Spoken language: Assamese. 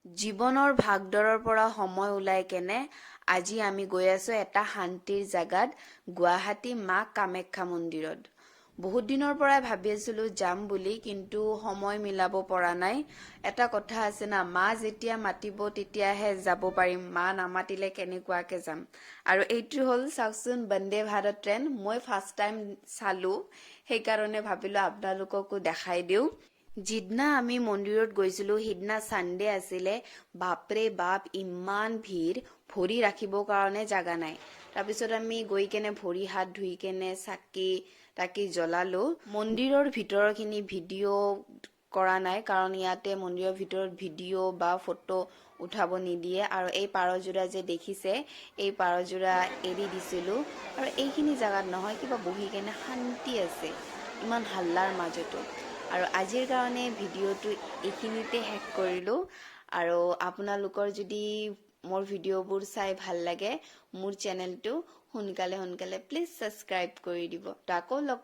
জীৱনৰ ভাগদৰৰ পৰা সময় ওলাই কেনে আজি আমি গৈ আছো এটা শান্তিৰ জাগাত গুৱাহাটী মা কামাখ্যা মন্দিৰত। বহুত দিনৰ পৰাই ভাবি আছিলো যাম বুলি, কিন্তু সময় মিলাব পৰা নাই। এটা কথা আছে না, মা যেতিয়া মাতিব তেতিয়াহে যাব পাৰিম, মা নামাতিলে কেনেকুৱাকে যাম। আৰু এইটো হ'ল চাওকচোন বন্দে ভাৰত ট্ৰেইন। মই ফাৰ্ষ্ট টাইম চালো, সেইকাৰণে ভাবিলো আপোনালোককো দেখাই দিওঁ। যিদিনা আমি মন্দিৰত গৈছিলো সিদিনা ছানডে আছিলে। বাপৰে বাপ, ইমান ভিৰ, ভৰি ৰাখিবৰ কাৰণে জাগা নাই। তাৰপিছত আমি গৈ কেনে ভৰি হাত ধুই কেনে চাকি জ্বলালো। মন্দিৰৰ ভিতৰখিনি ভিডিঅ' কৰা নাই, কাৰণ ইয়াতে মন্দিৰৰ ভিতৰত ভিডিঅ' বা ফটো উঠাব নিদিয়ে। আৰু এই পাৰযোৰা যে দেখিছে, এই পাৰযোৰা এৰি দিছিলো। আৰু এইখিনি জাগাত নহয়, কিবা বহি কেনে শান্তি আছে ইমান হাল্লাৰ মাজতো। আৰু আজিৰ কাৰণে ভিডিঅ'টো এইখিনিতে শেষ কৰিলোঁ। আৰু আপোনালোকৰ যদি মোৰ ভিডিঅ'বোৰ চাই ভাল লাগে, মোৰ চেনেলটো সোনকালে প্লিজ ছাবস্ক্ৰাইব কৰি দিব। তো আকৌ লগ